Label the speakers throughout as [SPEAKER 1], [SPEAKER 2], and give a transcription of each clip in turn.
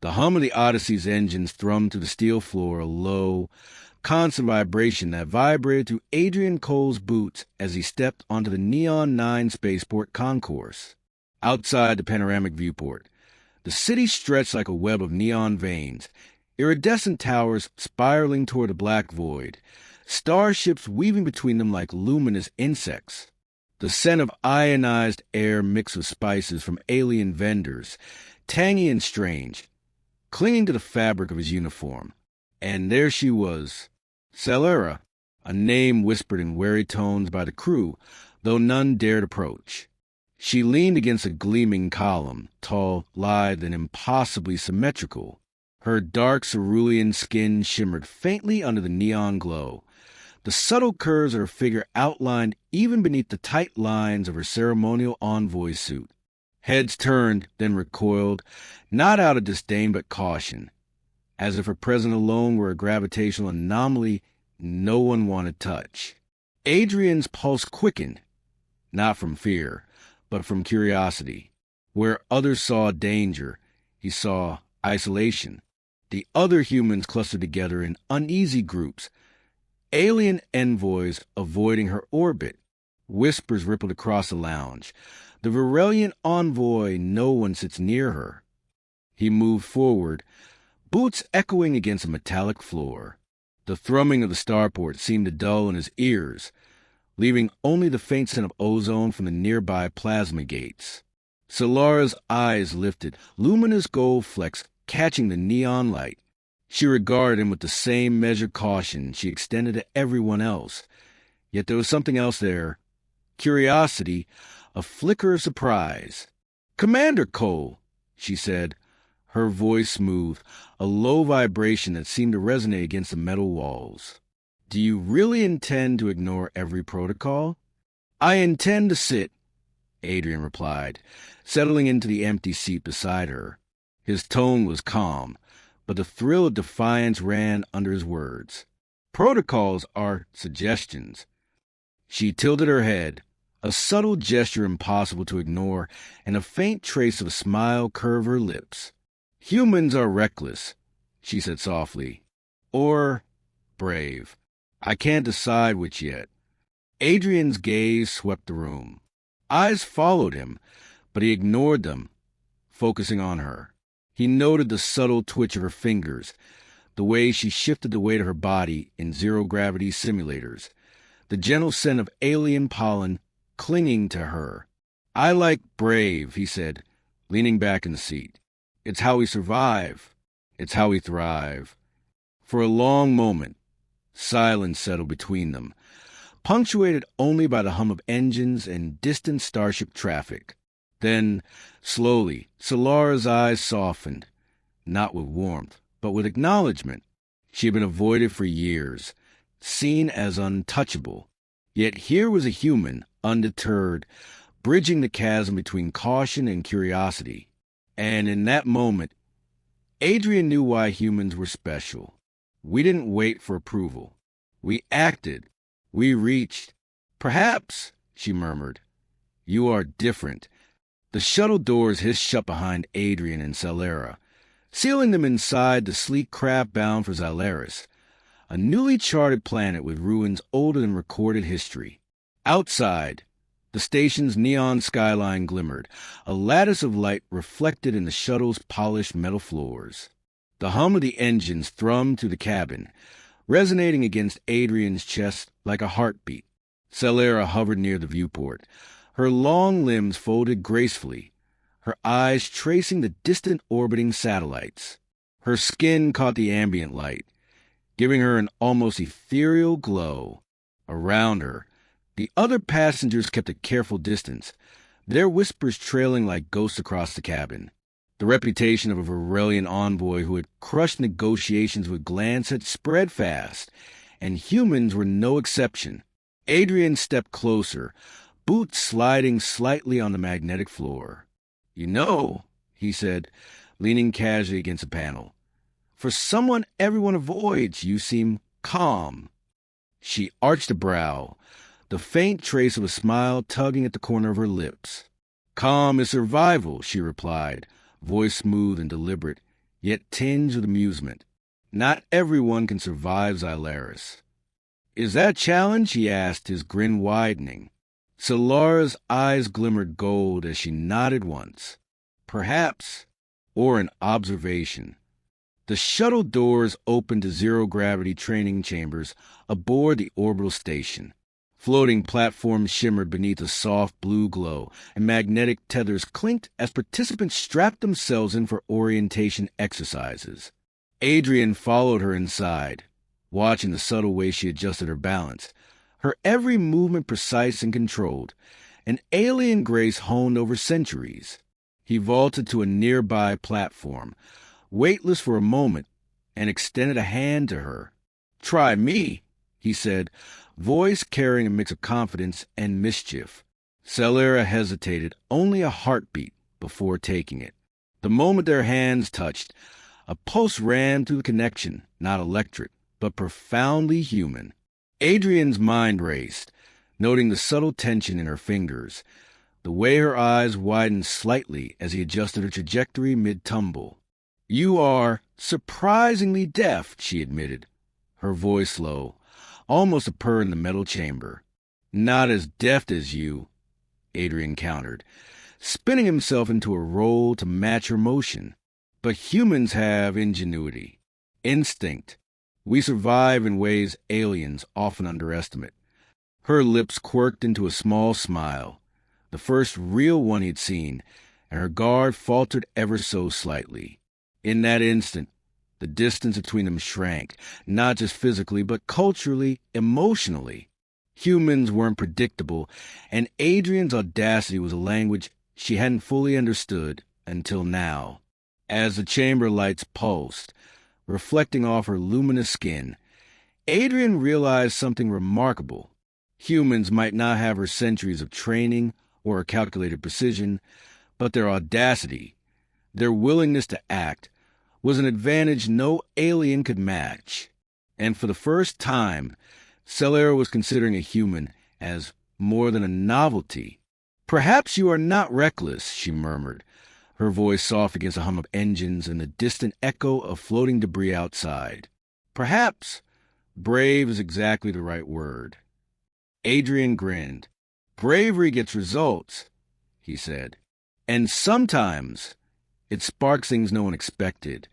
[SPEAKER 1] The hum of the Odyssey's engines thrummed through the steel floor, a low, constant vibration that vibrated through Adrian Cole's boots as he stepped onto the Neon 9 spaceport concourse. Outside the panoramic viewport, the city stretched like a web of neon veins, iridescent towers spiraling toward a black void, starships weaving between them like luminous insects. The scent of ionized air mixed with spices from alien vendors, tangy and strange, clinging to the fabric of his uniform. And there she was, Selara, a name whispered in wary tones by the crew, though none dared approach. She leaned against a gleaming column, tall, lithe, and impossibly symmetrical. Her dark cerulean skin shimmered faintly under the neon glow. The subtle curves of her figure outlined even beneath the tight lines of her ceremonial envoy suit. Heads turned, then recoiled, not out of disdain but caution, as if her presence alone were a gravitational anomaly no one wanted touch. Adrian's pulse quickened, not from fear, but from curiosity. Where others saw danger, he saw isolation. The other humans clustered together in uneasy groups, alien envoys avoiding her orbit. Whispers rippled across the lounge. The Virelian envoy, no one sits near her. He moved forward, boots echoing against a metallic floor. The thrumming of the starport seemed to dull in his ears, leaving only the faint scent of ozone from the nearby plasma gates. Selara's eyes lifted, luminous gold flecks catching the neon light. She regarded him with the same measured caution she extended to everyone else. Yet there was something else there. Curiosity, a flicker of surprise. "Commander Cole," she said, her voice smooth, a low vibration that seemed to resonate against the metal walls. "Do you really intend to ignore every protocol?" "I intend to sit," Adrian replied, settling into the empty seat beside her. His tone was calm, but the thrill of defiance ran under his words. "Protocols are suggestions." She tilted her head, a subtle gesture impossible to ignore, and a faint trace of a smile curved her lips. "Humans are reckless," she said softly, "or brave. I can't decide which yet." Adrian's gaze swept the room. Eyes followed him, but he ignored them, focusing on her. He noted the subtle twitch of her fingers, the way she shifted the weight of her body in zero-gravity simulators, the gentle scent of alien pollen clinging to her. "I like brave," he said, leaning back in the seat. "It's how we survive. It's how we thrive." For a long moment, silence settled between them, punctuated only by the hum of engines and distant starship traffic. Then, slowly, Selara's eyes softened, not with warmth, but with acknowledgement. She had been avoided for years, seen as untouchable. Yet here was a human, undeterred, bridging the chasm between caution and curiosity. And in that moment, Adrian knew why humans were special. We didn't wait for approval. We acted. We reached. "Perhaps," she murmured, "you are different." The shuttle doors hissed shut behind Adrian and Selara, sealing them inside the sleek craft bound for Xylaris, a newly charted planet with ruins older than recorded history. Outside, the station's neon skyline glimmered, a lattice of light reflected in the shuttle's polished metal floors. The hum of the engines thrummed through the cabin, resonating against Adrian's chest like a heartbeat. Selara hovered near the viewport, her long limbs folded gracefully, her eyes tracing the distant orbiting satellites. Her skin caught the ambient light, giving her an almost ethereal glow. Around her, the other passengers kept a careful distance, their whispers trailing like ghosts across the cabin. The reputation of a Virelian envoy who had crushed negotiations with glands had spread fast, and humans were no exception. Adrian stepped closer, boots sliding slightly on the magnetic floor. "You know," he said, leaning casually against a panel, "for someone everyone avoids, you seem calm." She arched a brow, the faint trace of a smile tugging at the corner of her lips. "Calm is survival," she replied, voice smooth and deliberate, yet tinged with amusement. Not everyone can survive Xylaris. Is that a challenge? He asked, his grin widening. Selara's eyes glimmered gold as she nodded once. Perhaps, or an observation. The shuttle doors opened to zero-gravity training chambers aboard the orbital station. Floating platforms shimmered beneath a soft blue glow, and magnetic tethers clinked as participants strapped themselves in for orientation exercises. Adrian followed her inside, watching the subtle way she adjusted her balance, her every movement precise and controlled, an alien grace honed over centuries. He vaulted to a nearby platform, weightless for a moment, and extended a hand to her. "Try me," he said, voice carrying a mix of confidence and mischief. Selara hesitated only a heartbeat before taking it. The moment their hands touched, a pulse ran through the connection, not electric, but profoundly human. Adrian's mind raced, noting the subtle tension in her fingers, the way her eyes widened slightly as he adjusted her trajectory mid-tumble. "You are surprisingly deft," she admitted, her voice low, almost a purr in the metal chamber. "Not as deft as you," Adrian countered, spinning himself into a roll to match her motion. "But humans have ingenuity, instinct. We survive in ways aliens often underestimate." Her lips quirked into a small smile, the first real one he'd seen, and her guard faltered ever so slightly. In that instant, the distance between them shrank, not just physically, but culturally, emotionally. Humans weren't predictable, and Adrian's audacity was a language she hadn't fully understood until now. As the chamber lights pulsed, reflecting off her luminous skin, Adrian realized something remarkable. Humans might not have her centuries of training or her calculated precision, but their audacity, their willingness to act, was an advantage no alien could match. And for the first time, Selara was considering a human as more than a novelty. "Perhaps you are not reckless," she murmured, her voice soft against the hum of engines and the distant echo of floating debris outside. "Perhaps brave is exactly the right word." Adrian grinned. "Bravery gets results," he said. "And sometimes it sparks things no one expected."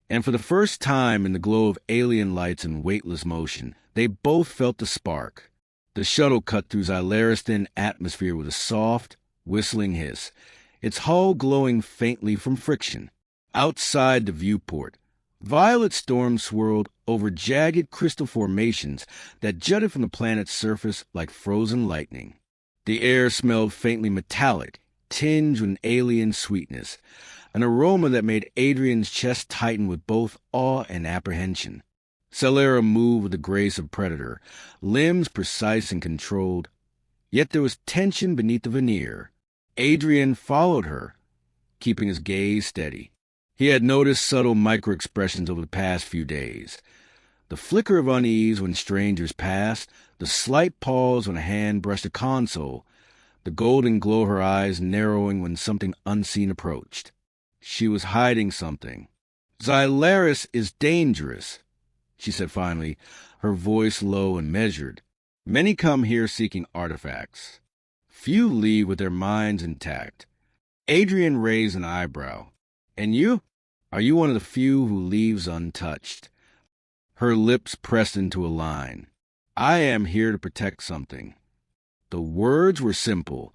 [SPEAKER 1] And for the first time in the glow of alien lights and weightless motion, they both felt the spark. The shuttle cut through Xylaris' thin atmosphere with a soft, whistling hiss, its hull glowing faintly from friction. Outside the viewport, violet storms swirled over jagged crystal formations that jutted from the planet's surface like frozen lightning. The air smelled faintly metallic, tinged with an alien sweetness, an aroma that made Adrian's chest tighten with both awe and apprehension. Selara moved with the grace of predator, limbs precise and controlled, yet there was tension beneath the veneer. Adrian followed her, keeping his gaze steady. He had noticed subtle micro-expressions over the past few days. The flicker of unease when strangers passed, the slight pause when a hand brushed a console, the golden glow of her eyes narrowing when something unseen approached. She was hiding something. "Xylaris is dangerous," she said finally, her voice low and measured. "Many come here seeking artifacts. Few leave with their minds intact." Adrian raised an eyebrow. "And you? Are you one of the few who leaves untouched?" Her lips pressed into a line. "I am here to protect something." The words were simple,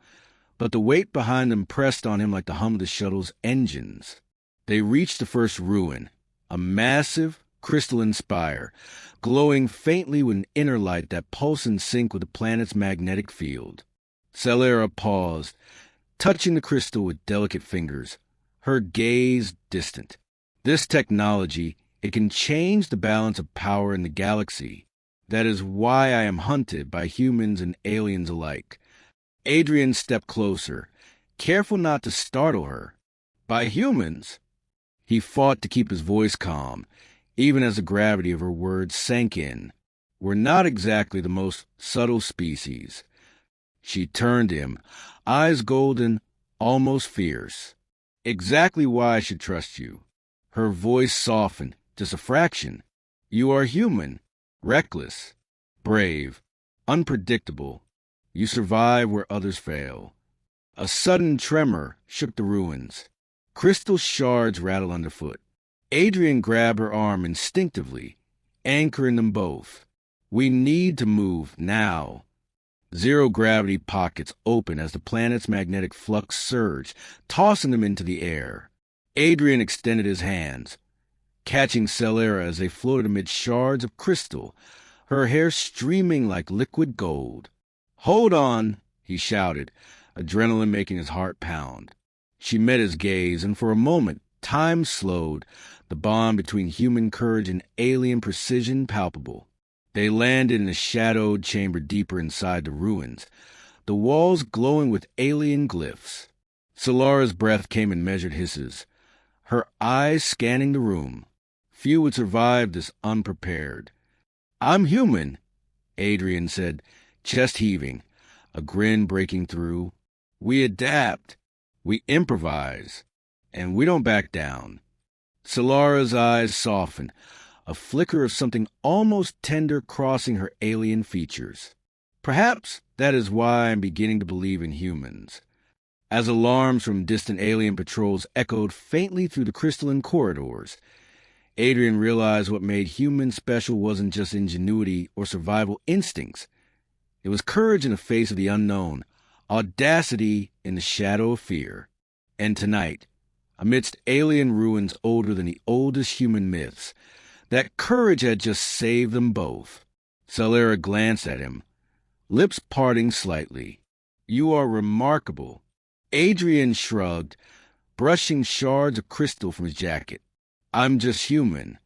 [SPEAKER 1] but the weight behind them pressed on him like the hum of the shuttle's engines. They reached the first ruin, a massive, crystalline spire, glowing faintly with an inner light that pulsed in sync with the planet's magnetic field. Selara paused, touching the crystal with delicate fingers, her gaze distant. "This technology, it can change the balance of power in the galaxy. That is why I am hunted by humans and aliens alike." Adrian stepped closer, careful not to startle her. "By humans?" He fought to keep his voice calm, even as the gravity of her words sank in. "We're not exactly the most subtle species." She turned to him, eyes golden, almost fierce. "Exactly why I should trust you. Her voice softened, just a fraction. You are human, reckless, brave, unpredictable. You survive where others fail. A sudden tremor shook the ruins. Crystal shards rattled underfoot. Adrian grabbed her arm instinctively, anchoring them both. We need to move now. Zero-gravity pockets opened as the planet's magnetic flux surged, tossing them into the air. Adrian extended his hands, catching Selara as they floated amid shards of crystal, her hair streaming like liquid gold. "Hold on," he shouted, adrenaline making his heart pound. She met his gaze, and for a moment, time slowed, the bond between human courage and alien precision palpable. They landed in a shadowed chamber deeper inside the ruins, the walls glowing with alien glyphs. Solara's breath came in measured hisses, her eyes scanning the room. Few would survive this unprepared. "I'm human," Adrian said, chest heaving, a grin breaking through. "We adapt, we improvise, and we don't back down." Solara's eyes softened, a flicker of something almost tender crossing her alien features. "Perhaps that is why I'm beginning to believe in humans." As alarms from distant alien patrols echoed faintly through the crystalline corridors, Adrian realized what made humans special wasn't just ingenuity or survival instincts. It was courage in the face of the unknown, audacity in the shadow of fear. And tonight, amidst alien ruins older than the oldest human myths, that courage had just saved them both. Selara glanced at him, lips parting slightly. "You are remarkable." Adrian shrugged, brushing shards of crystal from his jacket. "I'm just human."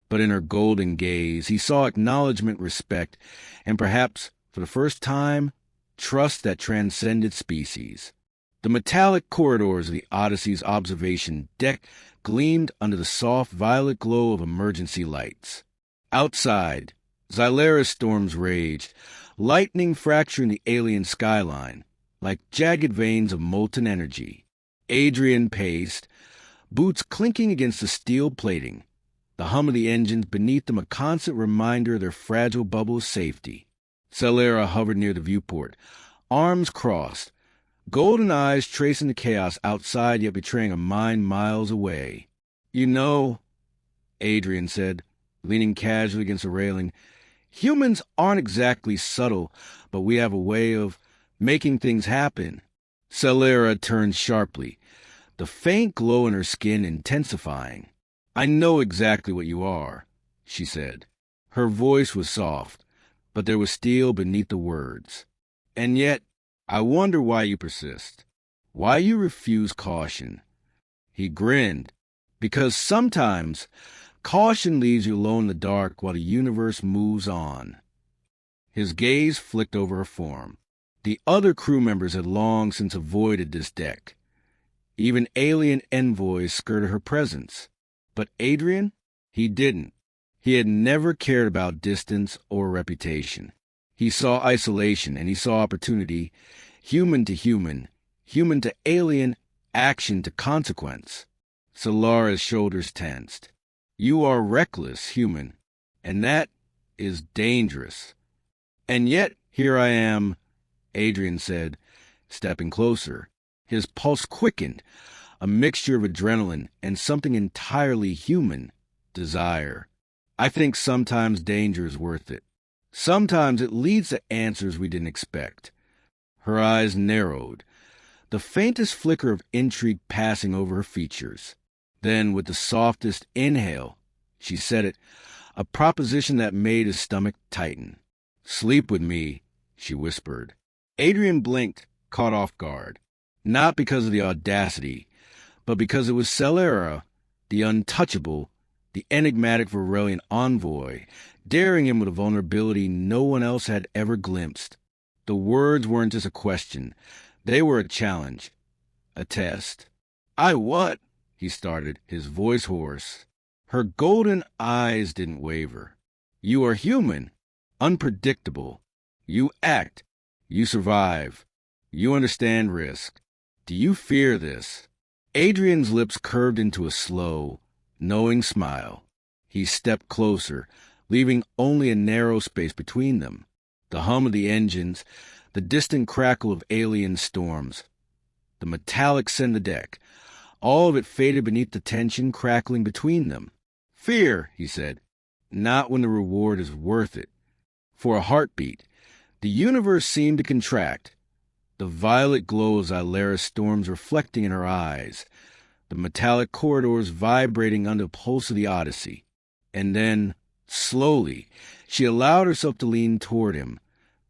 [SPEAKER 1] But in her golden gaze, he saw acknowledgement, respect, and perhaps, for the first time, trust that transcended species. The metallic corridors of the Odyssey's observation deck gleamed under the soft violet glow of emergency lights. Outside, Xylera's storms raged, lightning fracturing the alien skyline, like jagged veins of molten energy. Adrian paced, boots clinking against the steel plating, the hum of the engines beneath them a constant reminder of their fragile bubble of safety. Selara hovered near the viewport, arms crossed, golden eyes tracing the chaos outside yet betraying a mind miles away. "You know," Adrian said, leaning casually against the railing, "humans aren't exactly subtle, but we have a way of making things happen." Selara turned sharply, the faint glow in her skin intensifying. "I know exactly what you are," she said. Her voice was soft, but there was steel beneath the words. "And yet, I wonder why you persist, why you refuse caution." He grinned, "Because sometimes caution leaves you alone in the dark while the universe moves on." His gaze flicked over her form. The other crew members had long since avoided this deck. Even alien envoys skirted her presence. But Adrian? He didn't. He had never cared about distance or reputation. He saw isolation and he saw opportunity, human to alien, action to consequence. Solara's shoulders tensed. "You are reckless, human, and that is dangerous." "And yet here I am," Adrian said, stepping closer. His pulse quickened, a mixture of adrenaline and something entirely human, desire. "I think sometimes danger is worth it. Sometimes it leads to answers we didn't expect." Her eyes narrowed, the faintest flicker of intrigue passing over her features. Then, with the softest inhale, she said it, a proposition that made his stomach tighten. "Sleep with me," she whispered. Adrian blinked, caught off guard. Not because of the audacity, but because it was Selara, the untouchable, the enigmatic Varelian envoy, daring him with a vulnerability no one else had ever glimpsed. The words weren't just a question. They were a challenge, a test. "I what?" he started, his voice hoarse. Her golden eyes didn't waver. "You are human, unpredictable. You act. You survive. You understand risk. Do you fear this?" Adrian's lips curved into a slow, knowing smile. He stepped closer, leaving only a narrow space between them. The hum of the engines, the distant crackle of alien storms, the metallic send the deck, all of it faded beneath the tension crackling between them. "Fear," he said. "Not when the reward is worth it." For a heartbeat, the universe seemed to contract, the violet glow of Zylara's storms reflecting in her eyes, the metallic corridors vibrating under the pulse of the Odyssey. And then, slowly, she allowed herself to lean toward him,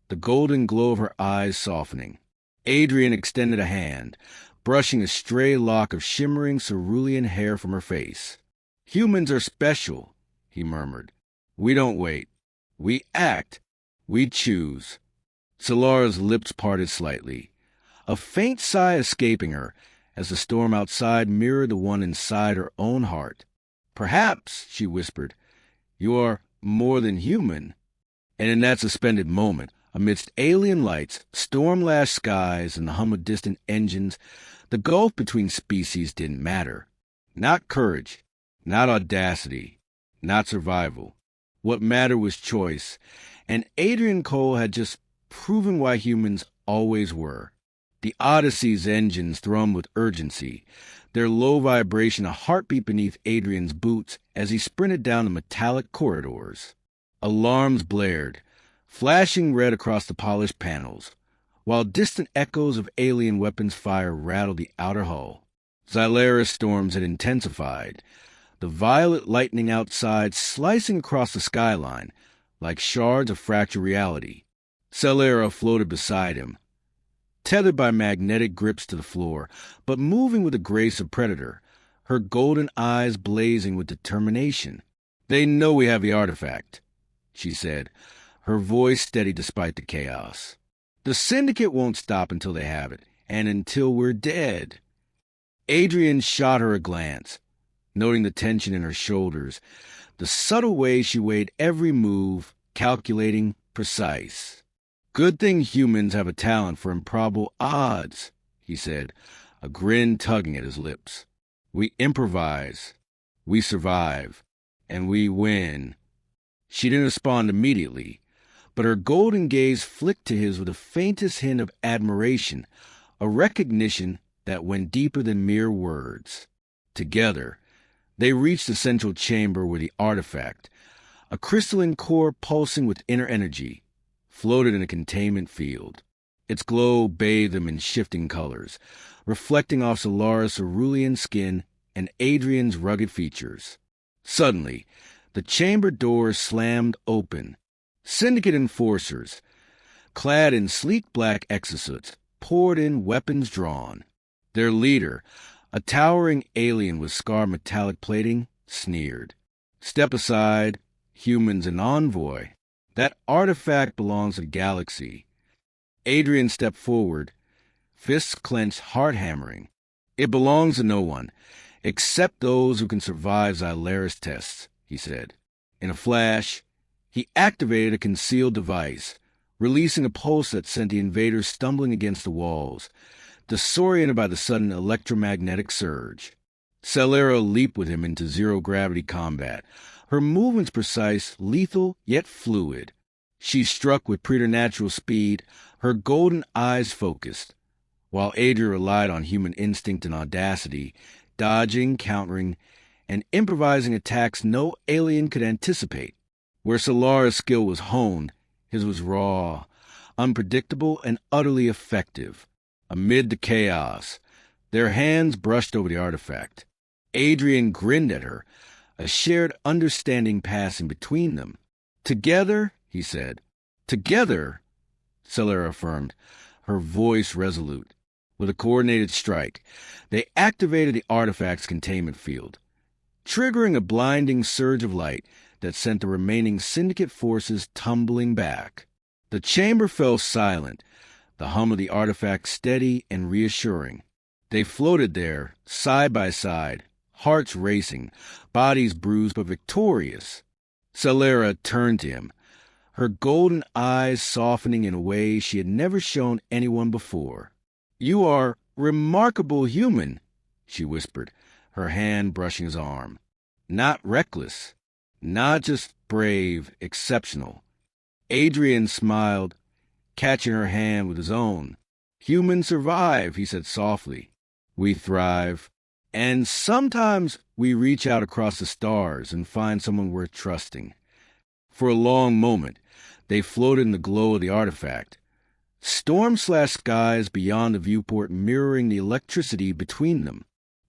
[SPEAKER 1] the golden glow of her eyes softening. Adrian extended a hand, brushing a stray lock of shimmering cerulean hair from her face. "Humans are special," he murmured. "We don't wait. We act. We choose." Selara's lips parted slightly, a faint sigh escaping her as the storm outside mirrored the one inside her own heart. "Perhaps," she whispered, "you are more than human." And in that suspended moment, amidst alien lights, storm-lashed skies, and the hum of distant engines, the gulf between species didn't matter. Not courage, not audacity, not survival. What mattered was choice, and Adrian Cole had just proven why humans always were. The Odyssey's engines thrummed with urgency, their low vibration a heartbeat beneath Adrian's boots as he sprinted down the metallic corridors. Alarms blared, flashing red across the polished panels, while distant echoes of alien weapons fire rattled the outer hull. Zylara's storms had intensified, the violet lightning outside slicing across the skyline like shards of fractured reality. Selara floated beside him, tethered by magnetic grips to the floor, but moving with the grace of predator, her golden eyes blazing with determination. "They know we have the artifact," she said, her voice steady despite the chaos. "The Syndicate won't stop until they have it, and until we're dead." Adrian shot her a glance, noting the tension in her shoulders, the subtle way she weighed every move, calculating, precise. "Good thing humans have a talent for improbable odds," he said, a grin tugging at his lips. "We improvise, we survive, and we win." She didn't respond immediately, but her golden gaze flicked to his with the faintest hint of admiration, a recognition that went deeper than mere words. Together, they reached the central chamber where the artifact, a crystalline core pulsing with inner energy, floated in a containment field. Its glow bathed them in shifting colors, reflecting off Selara's cerulean skin and Adrian's rugged features. Suddenly, the chamber doors slammed open. Syndicate enforcers, clad in sleek black exosuits, poured in, weapons drawn. Their leader, a towering alien with scarred metallic plating, sneered. "Step aside, humans and envoy. That artifact belongs to the galaxy." Adrian stepped forward, fists clenched, heart hammering. "It belongs to no one, except those who can survive Zylara's tests," he said. In a flash, he activated a concealed device, releasing a pulse that sent the invaders stumbling against the walls, disoriented by the sudden electromagnetic surge. Selara leaped with him into zero-gravity combat, her movements precise, lethal, yet fluid. She struck with preternatural speed, her golden eyes focused, while Adrian relied on human instinct and audacity, dodging, countering, and improvising attacks no alien could anticipate. Where Selara's skill was honed, his was raw, unpredictable, and utterly effective. Amid the chaos, their hands brushed over the artifact. Adrian grinned at her, a shared understanding passing between them. "Together," he said. "Together," Selara affirmed, her voice resolute. With a coordinated strike, they activated the artifact's containment field, triggering a blinding surge of light that sent the remaining Syndicate forces tumbling back. The chamber fell silent, the hum of the artifact steady and reassuring. They floated there, side by side, hearts racing, bodies bruised but victorious. Selara turned to him, her golden eyes softening in a way she had never shown anyone before. "You are remarkable human," she whispered, her hand brushing his arm. Not reckless. Not just brave, exceptional. Adrian smiled, catching her hand with his own. Humans survive, he said softly. We thrive. And sometimes we reach out across the stars and find someone worth trusting. For a long moment, they floated in the glow of the artifact. Storm-slashed skies beyond the viewport mirroring the electricity between them.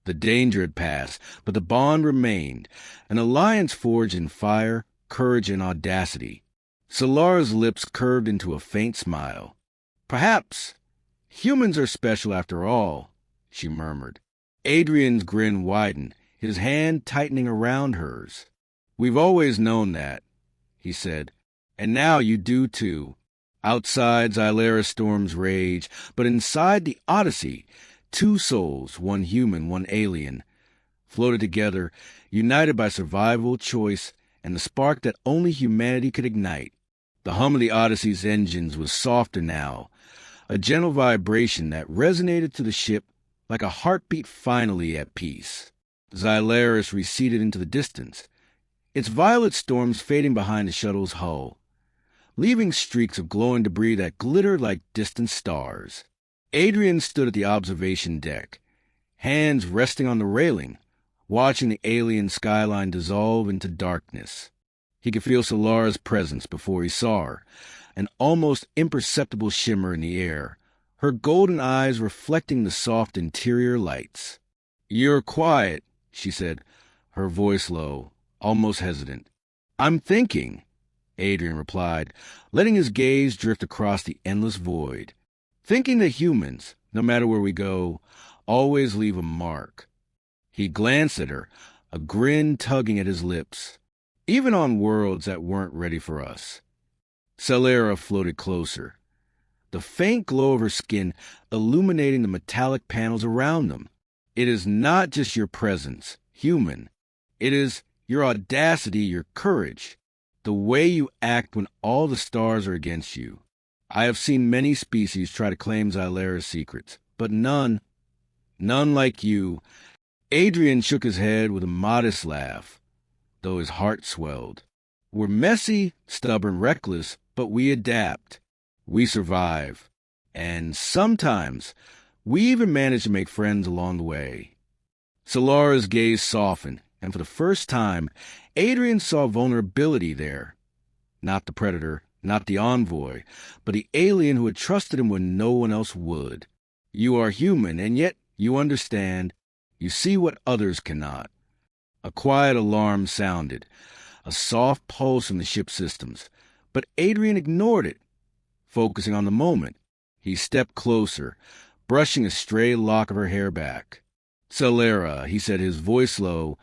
[SPEAKER 1] The danger had passed, but the bond remained, an alliance forged in fire, courage, and audacity. Selara's lips curved into a faint smile. Perhaps humans are special after all, she murmured. Adrian's grin widened, his hand tightening around hers. We've always known that, he said, and now you do too. Outside, Selara storms rage, but inside the Odyssey, two souls, one human, one alien, floated together, united by survival, choice, and the spark that only humanity could ignite. The hum of the Odyssey's engines was softer now, a gentle vibration that resonated to the ship like a heartbeat finally at peace. Xylaris receded into the distance, its violet storms fading behind the shuttle's hull, leaving streaks of glowing debris that glittered like distant stars. Adrian stood at the observation deck, hands resting on the railing, watching the alien skyline dissolve into darkness. He could feel Selara's presence before he saw her, an almost imperceptible shimmer in the air, her golden eyes reflecting the soft interior lights. "You're quiet," she said, her voice low, almost hesitant. "I'm thinking," Adrian replied, letting his gaze drift across the endless void. "Thinking that humans, no matter where we go, always leave a mark." He glanced at her, a grin tugging at his lips. "Even on worlds that weren't ready for us." Selara floated closer, the faint glow of her skin illuminating the metallic panels around them. "It is not just your presence, human. It is your audacity, your courage, the way you act when all the stars are against you. I have seen many species try to claim Xylara's secrets, but none like you." Adrian shook his head with a modest laugh, though his heart swelled. "We're messy, stubborn, reckless, but we adapt. We survive. And sometimes we even manage to make friends along the way." Selara's gaze softened, and for the first time, Adrian saw vulnerability there. Not the predator, not the envoy, but the alien who had trusted him when no one else would. "You are human, and yet you understand. You see what others cannot." A quiet alarm sounded, a soft pulse from the ship's systems, but Adrian ignored it. Focusing on the moment, he stepped closer, brushing a stray lock of her hair back. "Selara," he said, his voice low,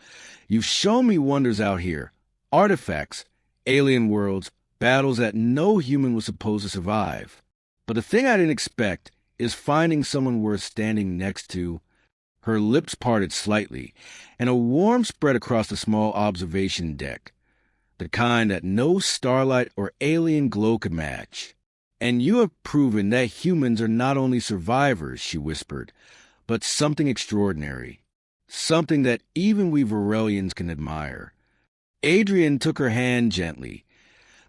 [SPEAKER 1] "you've shown me wonders out here. Artifacts, alien worlds, battles that no human was supposed to survive. But the thing I didn't expect is finding someone worth standing next to." Her lips parted slightly, and a warmth spread across the small observation deck, the kind that no starlight or alien glow could match. "And you have proven that humans are not only survivors," she whispered, "but something extraordinary, something that even we Varelians can admire." Adrian took her hand gently,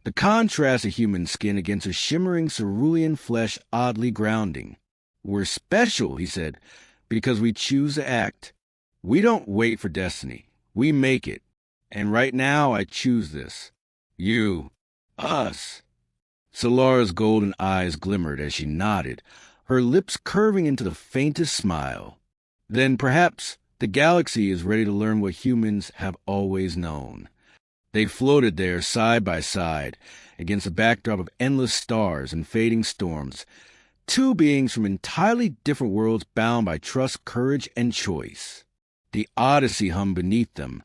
[SPEAKER 1] the contrast of human skin against her shimmering cerulean flesh oddly grounding. "We're special," he said, "because we choose to act. We don't wait for destiny. We make it. And right now I choose this. You. Us." Selara's golden eyes glimmered as she nodded, her lips curving into the faintest smile. "Then perhaps the galaxy is ready to learn what humans have always known." They floated there side by side, against a backdrop of endless stars and fading storms, two beings from entirely different worlds bound by trust, courage, and choice. The Odyssey hummed beneath them,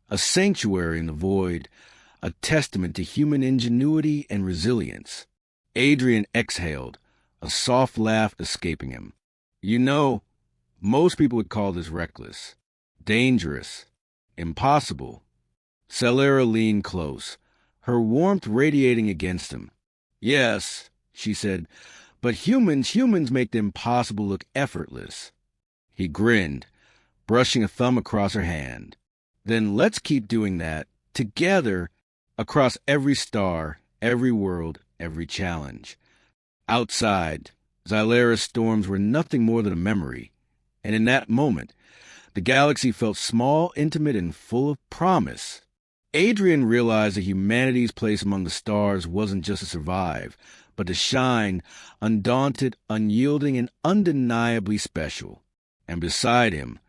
[SPEAKER 1] a sanctuary in the void, a testament to human ingenuity and resilience. Adrian exhaled, a soft laugh escaping him. "You know, most people would call this reckless, dangerous, impossible." Selara leaned close, her warmth radiating against him. "Yes," she said, "but humans make the impossible look effortless." He grinned, brushing a thumb across her hand. Then let's keep doing that, together, across every star, every world, every challenge. Outside, Xylera's storms were nothing more than a memory, and in that moment, the galaxy felt small, intimate, and full of promise. Adrian realized that humanity's place among the stars wasn't just to survive, but to shine, undaunted, unyielding, and undeniably special. And beside him,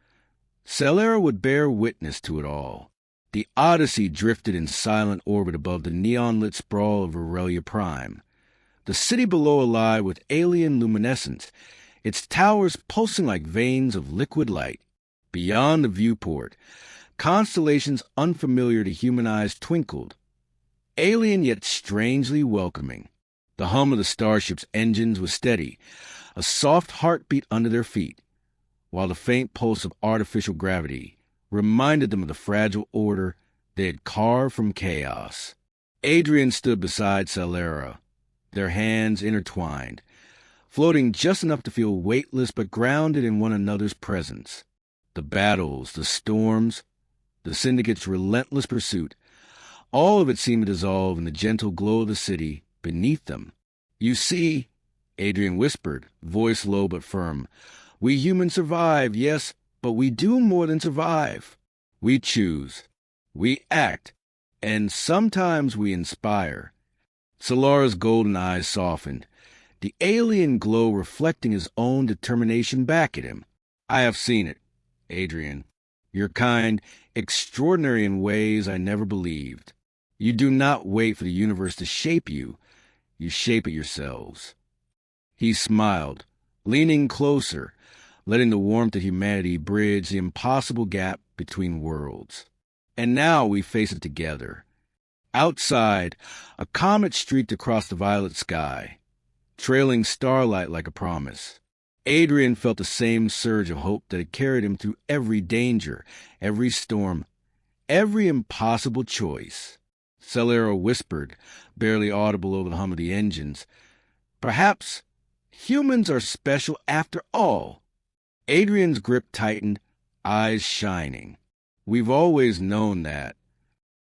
[SPEAKER 1] Selara would bear witness to it all. The Odyssey drifted in silent orbit above the neon-lit sprawl of Aurelia Prime, the city below alive with alien luminescence, its towers pulsing like veins of liquid light. Beyond the viewport, constellations unfamiliar to human eyes twinkled, alien yet strangely welcoming. The hum of the starship's engines was steady, a soft heartbeat under their feet, while the faint pulse of artificial gravity reminded them of the fragile order they had carved from chaos. Adrian stood beside Selara, their hands intertwined, floating just enough to feel weightless but grounded in one another's presence. The battles, the storms, the Syndicate's relentless pursuit, all of it seemed to dissolve in the gentle glow of the city beneath them. "You see," Adrian whispered, voice low but firm, "we humans survive, yes, but we do more than survive. We choose, we act, and sometimes we inspire." Selara's golden eyes softened, the alien glow reflecting his own determination back at him. "I have seen it, Adrian. Your kind, extraordinary in ways I never believed. You do not wait for the universe to shape you. You shape it yourselves." He smiled, leaning closer, letting the warmth of humanity bridge the impossible gap between worlds. And now we face it together. Outside, a comet streaked across the violet sky, trailing starlight like a promise. Adrian felt the same surge of hope that had carried him through every danger, every storm, every impossible choice. Selara whispered, barely audible over the hum of the engines, "Perhaps humans are special after all." Adrian's grip tightened, eyes shining. "We've always known that,"